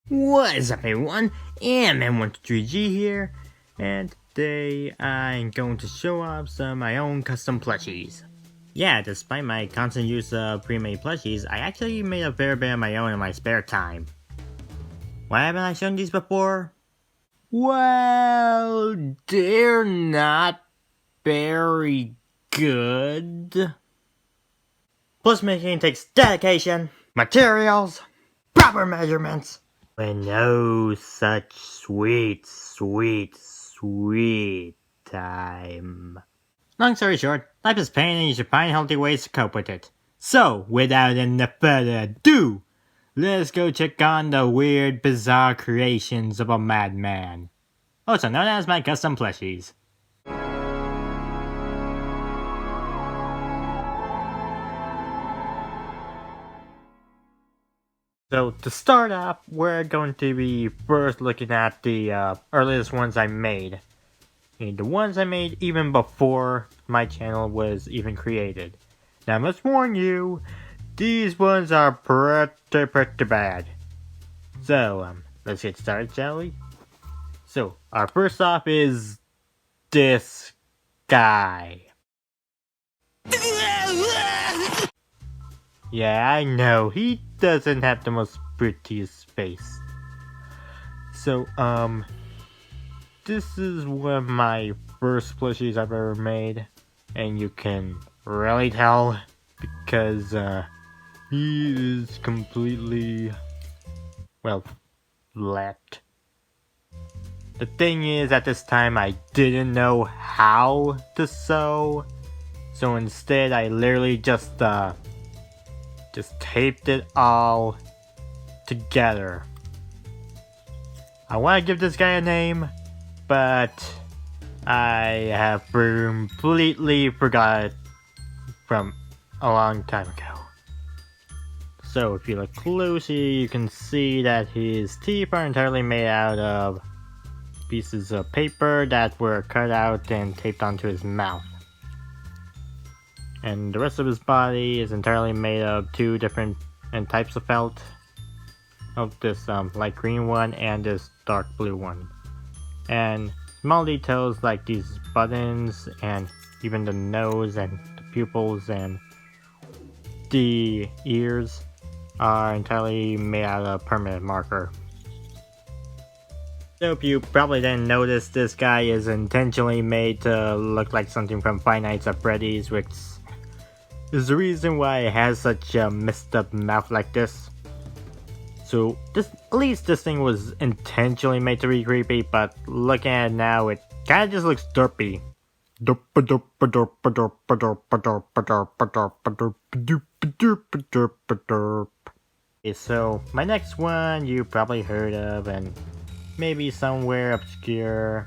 What is up, everyone? M13G here, and today I'm going to show off some of my own custom plushies. Yeah, despite my constant use of pre-made plushies, I actually made a fair bit of my own in my spare time. Why haven't I shown these before? Well, they're not very good. Plush making takes dedication, materials, proper measurements, and no such sweet time. Long story short, life is pain and you should find healthy ways to cope with it. So, without any further ado, let's go check on the weird, bizarre creations of a madman, also known as my custom plushies. So to start off, we're going to be first looking at the earliest ones I made. The ones I made even before my channel was even created. Now I must warn you, these ones are pretty bad. So, let's get started, shall we? So, our first off is this guy. Yeah, I know, he doesn't have the most prettiest face. So, this is one of my first plushies I've ever made, and you can really tell because, he is completely, well, flat. The thing is, at this time, I didn't know how to sew, so instead I literally just taped it all together. I want to give this guy a name, but I have completely forgot it from a long time ago. So if you look closely, you can see that his teeth are entirely made out of pieces of paper that were cut out and taped onto his mouth. And the rest of his body is entirely made of two different types of felt. Of this light green one and this dark blue one. And small details like these buttons and even the nose and the pupils and the ears are entirely made out of permanent marker. So if you probably didn't notice, this guy is intentionally made to look like something from Five Nights at Freddy's, which is the reason why it has such a messed up mouth like this. So at least this thing was intentionally made to be creepy, but looking at it now, it kinda just looks derpy. Okay, so my next one you probably heard of, and maybe somewhere obscure,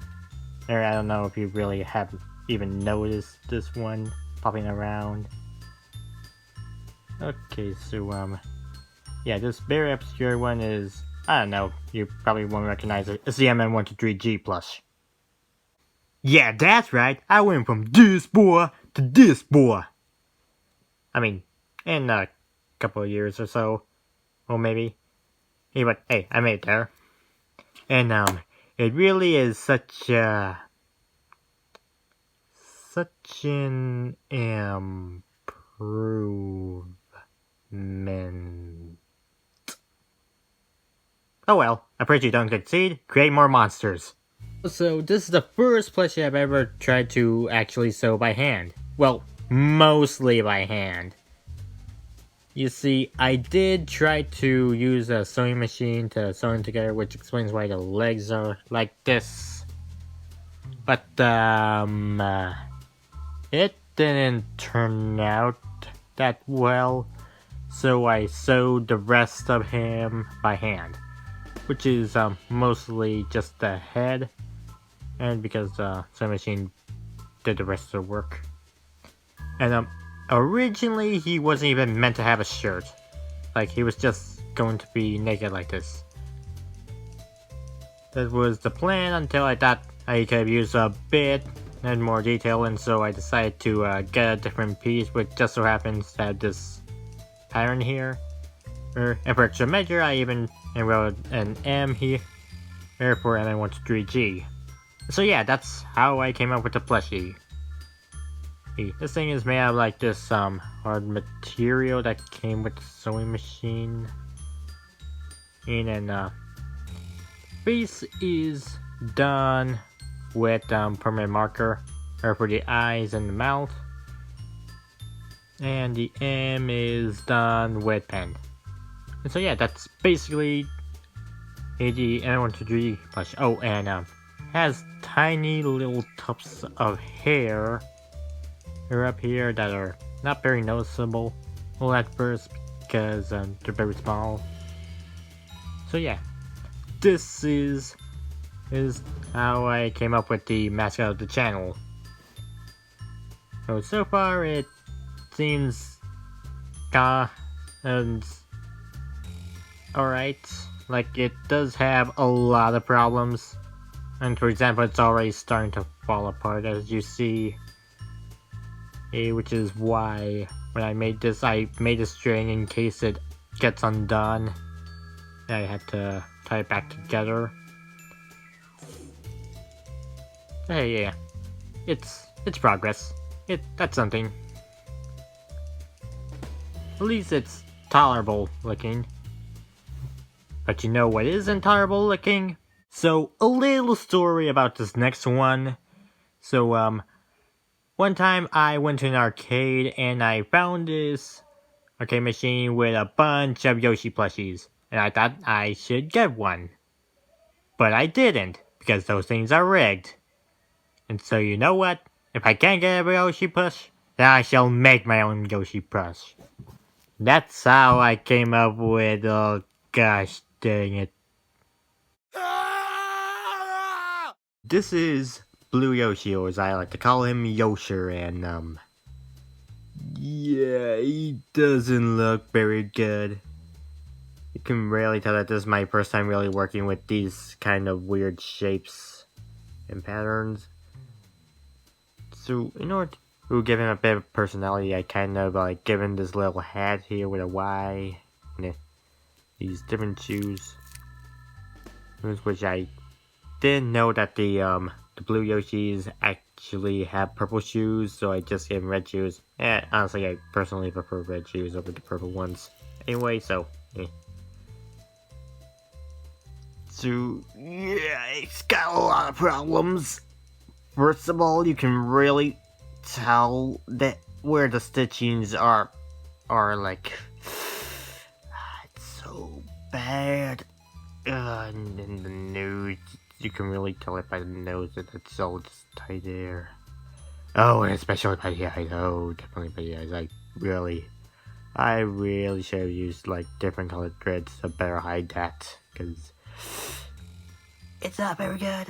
or I don't know if you really have even noticed this one popping around. Okay, so yeah, this very obscure one is, I don't know, you probably won't recognize it. It's the MN123G plush. Yeah, that's right, I went from this boy to this boy. I mean, in a couple of years or so, or maybe. Hey, but hey, I made it there. And it really is such an improvement. Oh well, I pray you don't concede, create more monsters. So this is the first plushie I've ever tried to actually sew by hand. Well, mostly by hand. You see, I did try to use a sewing machine to sew them together, which explains why the legs are like this. But, it didn't turn out that well, so I sewed the rest of him by hand. Which is, mostly just the head, and because the sewing machine did the rest of the work. And, originally, he wasn't even meant to have a shirt. Like, he was just going to be naked like this. That was the plan until I thought I could have used a bit and more detail, and so I decided to get a different piece, which just so happens to have this pattern here. And for extra measure, I even and wrote an M here for MN123G. So yeah, that's how I came up with the plushie. This thing is made out of like this hard material that came with the sewing machine. And then face is done with permanent marker for the eyes and the mouth. And the M is done with pen. And so yeah, that's basically the MN123 plushie. Oh, and has tiny little tufts of hair up here that are not very noticeable at first because they're very small. So yeah, this is how I came up with the mascot of the channel. So far it seems and alright. Like, it does have a lot of problems. And for example, it's already starting to fall apart, as you see. Which is why, when I made this a string in case it gets undone. I had to tie it back together. Hey, yeah. It's progress. That's something. At least it's tolerable looking. But you know what is intolerable looking? So, a little story about this next one. So, one time I went to an arcade and I found this arcade machine with a bunch of Yoshi plushies. And I thought I should get one. But I didn't, because those things are rigged. And so you know what? If I can't get a Yoshi plush, then I shall make my own Yoshi plush. That's how I came up with, oh gosh dang it. This is Blue Yoshi, or as I like to call him, Yosher, and yeah, he doesn't look very good. You can really tell that this is my first time really working with these kind of weird shapes and patterns. So in order to give him a bit of personality, I kind of like give him this little hat here with a Y, and these different shoes. Which I didn't know that the blue Yoshis actually have purple shoes, so I just gave him red shoes. Honestly, I personally prefer red shoes over the purple ones. Anyway, so yeah. So yeah, it's got a lot of problems. First of all, you can really tell that where the stitchings are like, it's so bad. And then the nose, you can really tell it by the nose that it's all just tight there. Oh, and especially by the eyes. Oh, definitely by the eyes. I really should have used like different colored threads to better hide that, because it's not very good.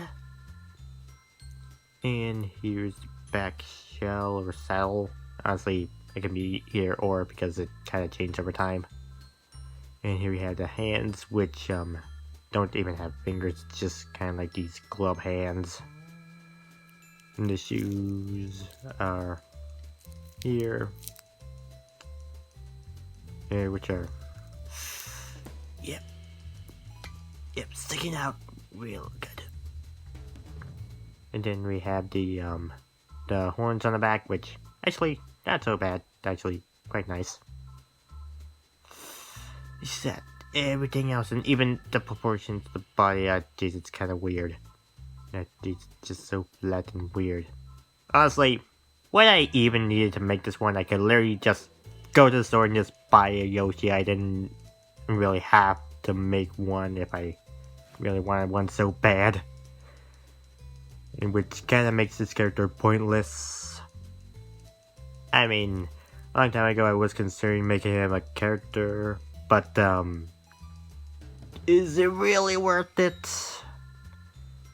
And here's the back shell or saddle. Honestly, it can be either or because it kind of changed over time. And here we have the hands, which don't even have fingers, it's just kind of like these glove hands. And the shoes are here, which are, yep, sticking out real good. And then we have the horns on the back, which actually not so bad, actually quite nice. It's that everything else, and even the proportions of the body, geez, it's kind of weird. It's just so flat and weird. Honestly, what I even needed to make this one, I could literally just go to the store and just buy a Yoshi. I didn't really have to make one if I really wanted one so bad. And which kind of makes this character pointless. I mean, a long time ago I was considering making him a character, but is it really worth it?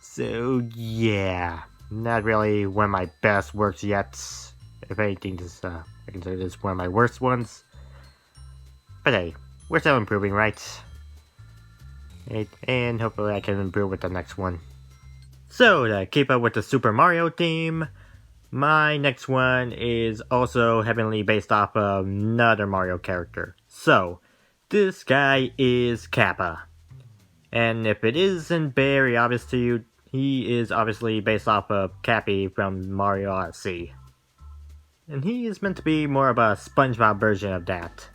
So yeah, not really one of my best works yet. If anything, just I consider this one of my worst ones. But hey, we're still improving, right? And hopefully I can improve with the next one. So to keep up with the Super Mario theme, my next one is also heavily based off of another Mario character. So this guy is Kappa. And if it isn't very obvious to you, he is obviously based off of Cappy from Mario Odyssey. And he is meant to be more of a SpongeBob version of that.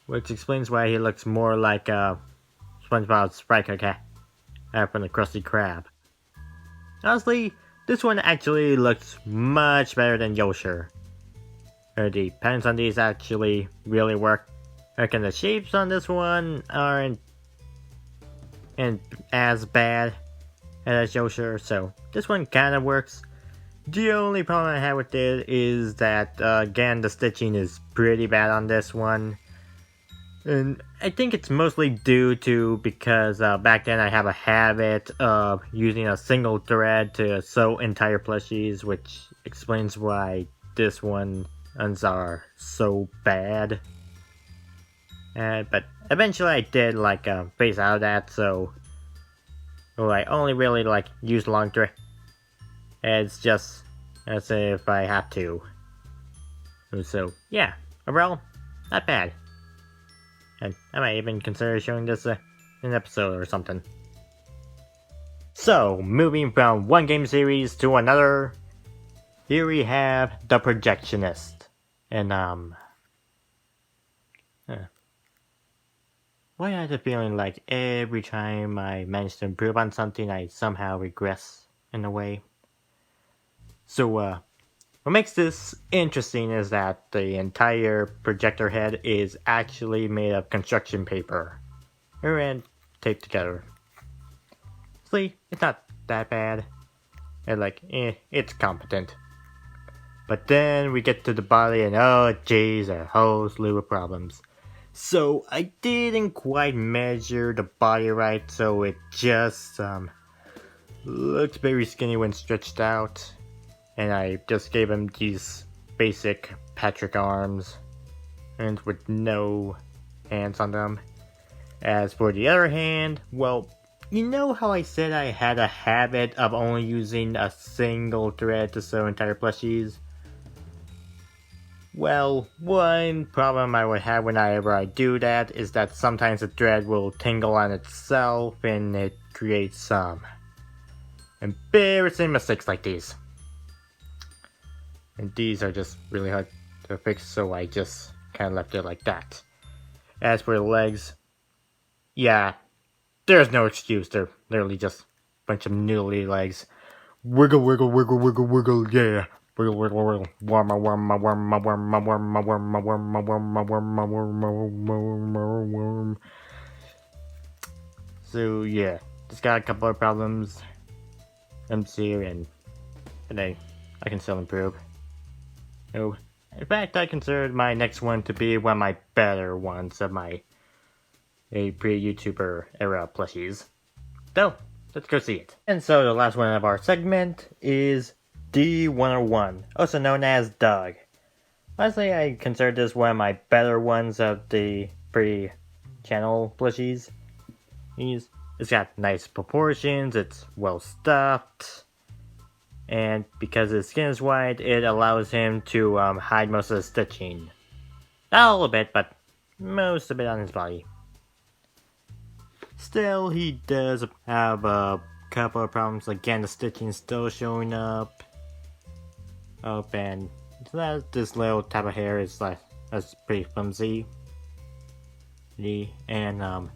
Which explains why he looks more like SpongeBob's Striker Cat from the Krusty Krab. Honestly, this one actually looks much better than Yosher. The patterns on these actually really work. And the shapes on this one aren't as bad as Yosher, so this one kinda works. The only problem I have with it is that, again, the stitching is pretty bad on this one. And I think it's mostly due to because back then I have a habit of using a single thread to sew entire plushies, which explains why this ones are so bad. But eventually I did phase out of that, so I only really use long thread. It's just as if I have to. So yeah, overall, not bad. And I might even consider showing this in an episode or something. So, moving from one game series to another, here we have The Projectionist. And why do I have the feeling like every time I manage to improve on something, I somehow regress in a way? So, what makes this interesting is that the entire projector head is actually made of construction paper and taped together. See, it's not that bad. And it's competent. But then we get to the body and oh jeez, a whole slew of problems. So I didn't quite measure the body right, so it just looks very skinny when stretched out. And I just gave him these basic Patrick arms, and with no hands on them. As for the other hand, well, you know how I said I had a habit of only using a single thread to sew entire plushies? Well, one problem I would have whenever I do that is that sometimes the thread will tingle on itself and it creates some embarrassing mistakes like these. And these are just really hard to fix, so I just kind of left it like that. As for the legs, yeah, there's no excuse. They're literally just a bunch of noodly legs. Wiggle, wiggle, wiggle, wiggle, wiggle, yeah. Wiggle, wiggle, wiggle. Worm, worm, worm, worm, worm, worm, worm, worm, worm, worm. So yeah, just got a couple of problems. here and I can still improve. Oh, in fact, I considered my next one to be one of my better ones of my pre-YouTuber era plushies. So, let's go see it. And so the last one of our segment is D101, also known as Doug. Honestly, I consider this one of my better ones of the pre-channel plushies. It's got nice proportions, it's well stuffed, and because his skin is white, it allows him to hide most of the stitching. Not all of it, but most of it on his body. Still, he does have a couple of problems. Again, the stitching is still showing up. And this little type of hair is that's pretty flimsy. And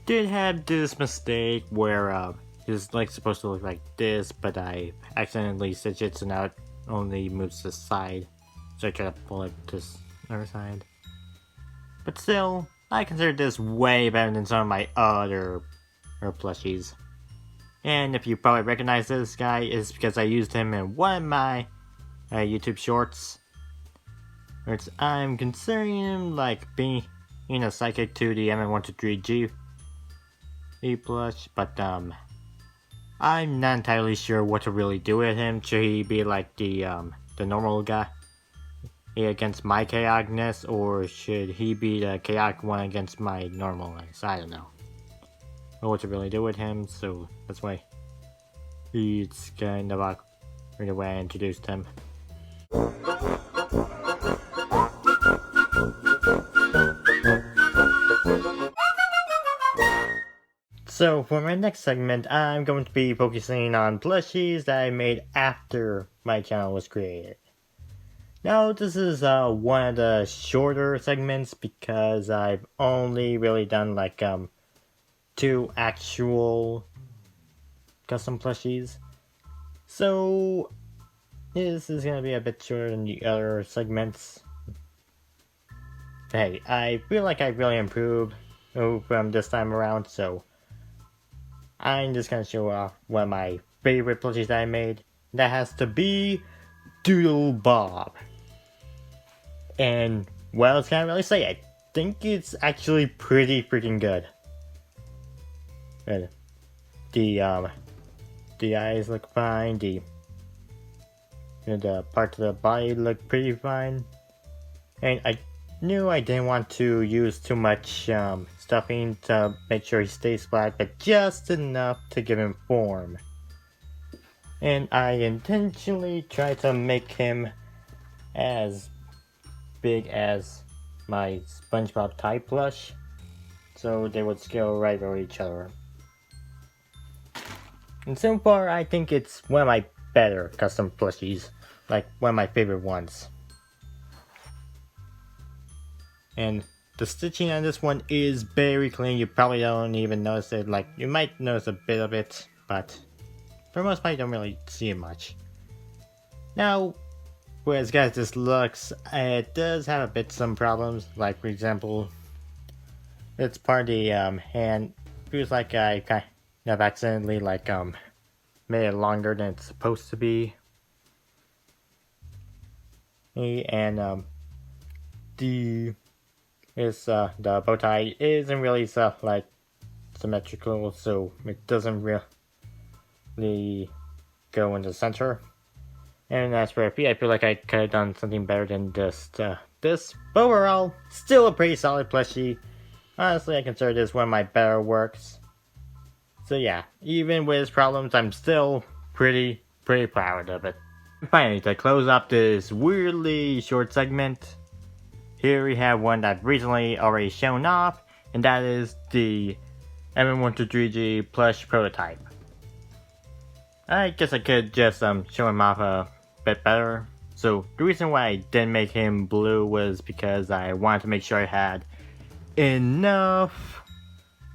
did have this mistake where it's supposed to look like this, but I accidentally stitched it, so now it only moves to the side. So I try to pull it to the other side. But still, I consider this way better than some of my other plushies. And if you probably recognize this guy, it's because I used him in one of my YouTube shorts. Which I'm considering him being a sidekick to the MM123G plush, but I'm not entirely sure what to really do with him. Should he be like the normal guy against my chaoticness, or should he be the chaotic one against my normalness? I don't know what to really do with him, so that's why it's kind of awkward the way I introduced him. So for my next segment, I'm going to be focusing on plushies that I made after my channel was created. Now this is one of the shorter segments because I've only really done like 2 actual custom plushies. So this is gonna be a bit shorter than the other segments. Hey, I feel like I really improved from this time around, so I'm just gonna show off one of my favorite plushies that I made. That has to be Doodle Bob. And what else can I really say? I think it's actually pretty freaking good. And the eyes look fine. The parts of the body look pretty fine. And I knew I didn't want to use too much stuffing to make sure he stays flat, but just enough to give him form. And I intentionally tried to make him as big as my SpongeBob type plush, so they would scale right over each other. And so far, I think it's one of my better custom plushies, like one of my favorite ones. And the stitching on this one is very clean. You probably don't even notice it. Like, you might notice a bit of it, but for most part you don't really see it much. Now, whereas guys this looks, it does have a bit some problems. Like for example, it's part of the hand. Feels like I kind of accidentally like made it longer than it's supposed to be. And the bow tie isn't really like symmetrical, so it doesn't really go in the center. And as for feet, I feel like I could have done something better than this. But overall, still a pretty solid plushie. Honestly, I consider this one of my better works. So yeah, even with its problems, I'm still pretty proud of it. And finally, to close up this weirdly short segment, here we have one that I've recently already shown off, and that is the MM123G plush prototype. I guess I could just show him off a bit better. So the reason why I didn't make him blue was because I wanted to make sure I had enough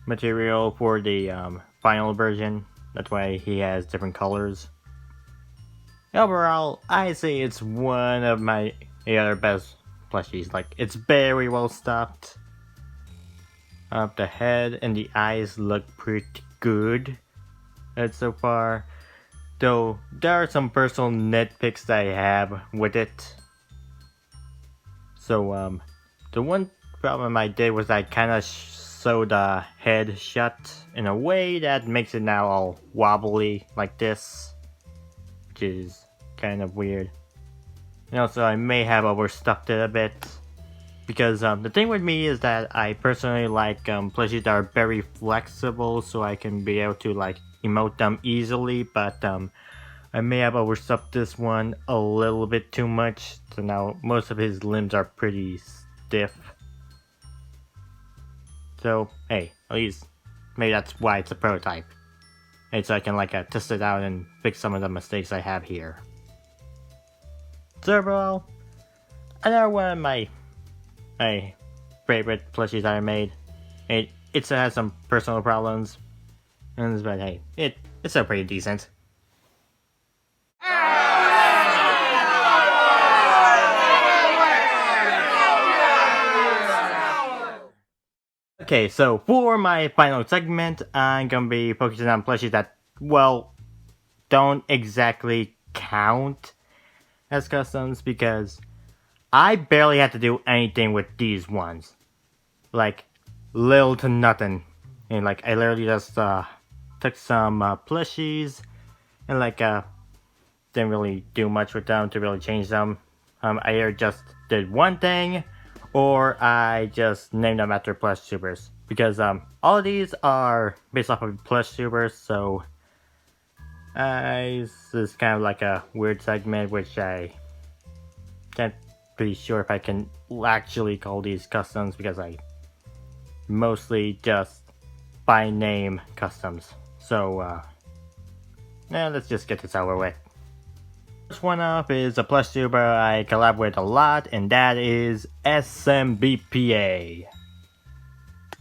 material for the final version. That's why he has different colors. Overall, I say it's one of my other best plushies. Like, it's very well stuffed. The head and the eyes look pretty good so far. Though there are some personal nitpicks that I have with it. So the one problem I did was I kind of sewed the head shut in a way that makes it now all wobbly like this, which is kind of weird. And also I may have overstuffed it a bit, because the thing with me is that I personally like plushies that are very flexible, so I can be able to like emote them easily, but I may have overstuffed this one a little bit too much, so now most of his limbs are pretty stiff. So hey, at least maybe that's why it's a prototype. And so I can like test it out and fix some of the mistakes I have here. So overall, another one of my favorite plushies that I made. It still has some personal problems, but hey, it's still pretty decent. Okay, so for my final segment, I'm gonna be focusing on plushies that, well, don't exactly count as customs, because I barely had to do anything with these ones. Like, little to nothing. And like, I literally just took some plushies and like didn't really do much with them to really change them. I either just did one thing, or I just named them after plush supers, because all of these are based off of plush supers. So this is kind of like a weird segment, which I can't be sure if I can actually call these customs, because I mostly just by name customs. So, now let's just get this over with. First one up is a plush tuber I collab with a lot, and that is SMBPA.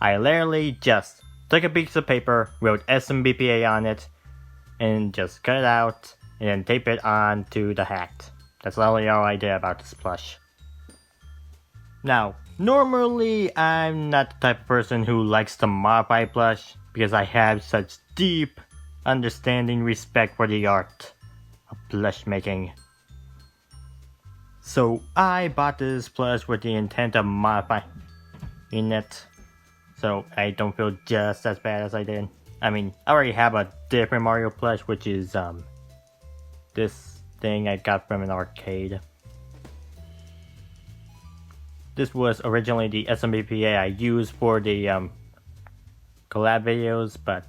I literally just took a piece of paper, wrote SMBPA on it, and just cut it out, and then tape it onto the hat. That's literally all I did about this plush. Now, normally I'm not the type of person who likes to modify plush, because I have such deep, understanding respect for the art of plush making. So I bought this plush with the intent of modifying it, so I don't feel just as bad as I did. I mean, I already have a different Mario plush, which is this thing I got from an arcade. This was originally the SMBPA I used for the collab videos, but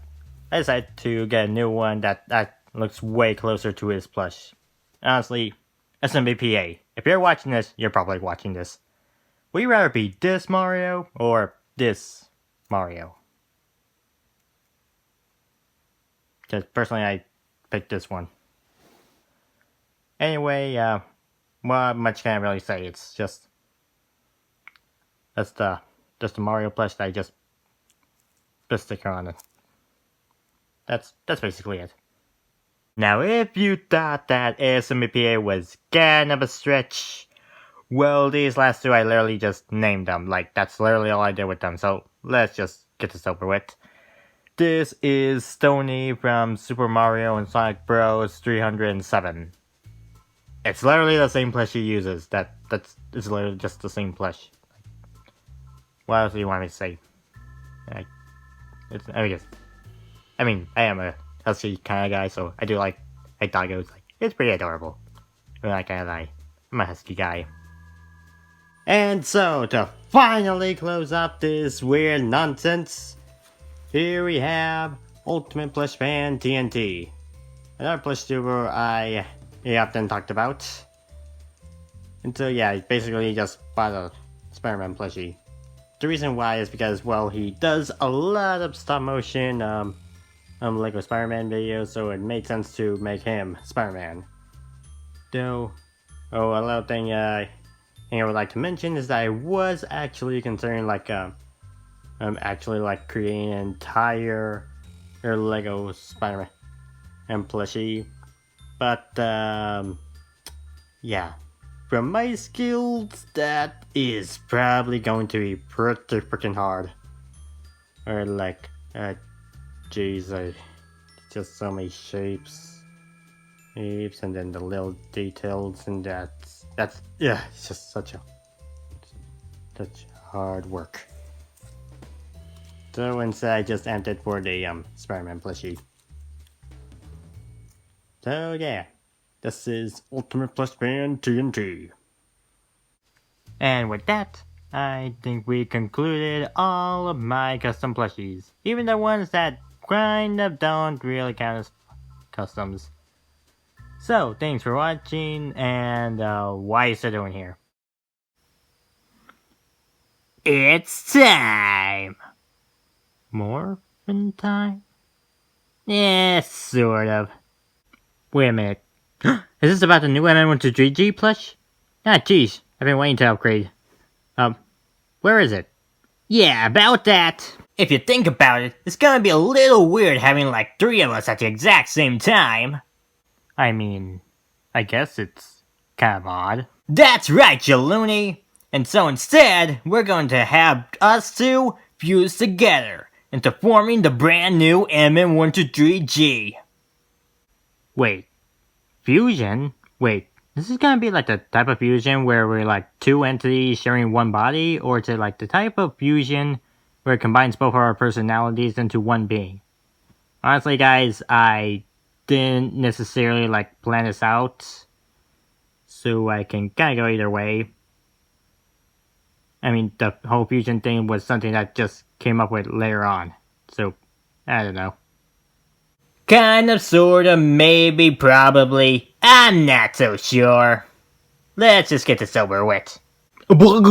I decided to get a new one that looks way closer to his plush. Honestly, SMBPA, if you're watching this, you're probably watching this. Would you rather be this Mario or this Mario? Because personally, I picked this one. Anyway, what much can I really say? It's just that's the Mario plush that I just put a sticker on it. That's basically it. Now, if you thought that SMBPA was kind of a stretch, well, these last two I literally just named them. Like, that's literally all I did with them. So let's just get this over with. This is Stony from Super Mario and Sonic Bros. 307. It's literally the same plush he uses. It's literally just the same plush. What else do you want me to say? I am a husky kind of guy, so I do like doggos. Like, it's pretty adorable. I'm that kind of guy. I'm a husky guy. And so, to finally close up this weird nonsense, here we have Ultimate Plush Fan TNT. Another plush tuber I often talked about. And so yeah, basically just bought a Spider-Man plushie. The reason why is because, well, he does a lot of stop motion Lego Spider-Man videos, so it made sense to make him Spider-Man. Though, a little thing I would like to mention is that I was actually considering creating an entire Lego Spider-Man plushie, but yeah. From my skills, that is probably going to be pretty freaking hard. Or jeez, just so many shapes, and then the little details, and that's it's just such hard work. So instead, I just entered for the Spider-Man plushie. So yeah. This is Ultimate Plush Fan TNT. And with that, I think we concluded all of my custom plushies. Even the ones that kind of don't really count as customs. So, thanks for watching, and why is it doing here? It's time! Morphin' time? Yeah, sort of. Wait a minute. Is this about the new MM123G plush? Ah, jeez. I've been waiting to upgrade. Where is it? Yeah, about that. If you think about it, it's gonna be a little weird having like 3 of us at the exact same time. I mean, I guess it's kind of odd. That's right, you loony! And so instead, we're going to have us two fuse together into forming the brand new MM123G. Wait. Fusion? Wait, this is gonna be like the type of fusion where we're like 2 entities sharing one body, or is it like the type of fusion where it combines both our personalities into one being? Honestly, guys, I didn't necessarily like plan this out, so I can kind of go either way. I mean, the whole fusion thing was something that just came up with later on, so I don't know. Kind of, sorta, maybe, probably. I'm not so sure. Let's just get this over with. What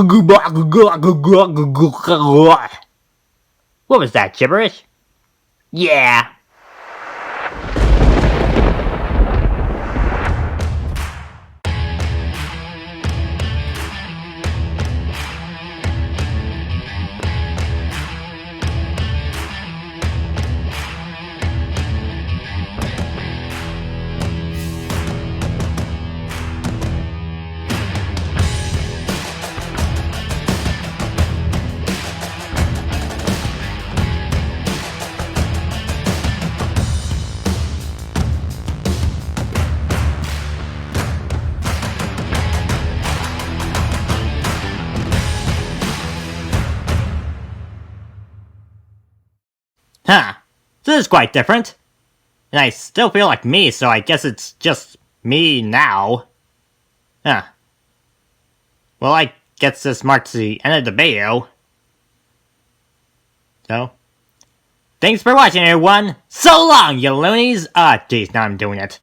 was that, gibberish? Yeah. Huh. This is quite different. And I still feel like me, so I guess it's just me now. Huh. Well, I guess this marks the end of the video. So, thanks for watching, everyone. So long, you loonies. Geez, now I'm doing it.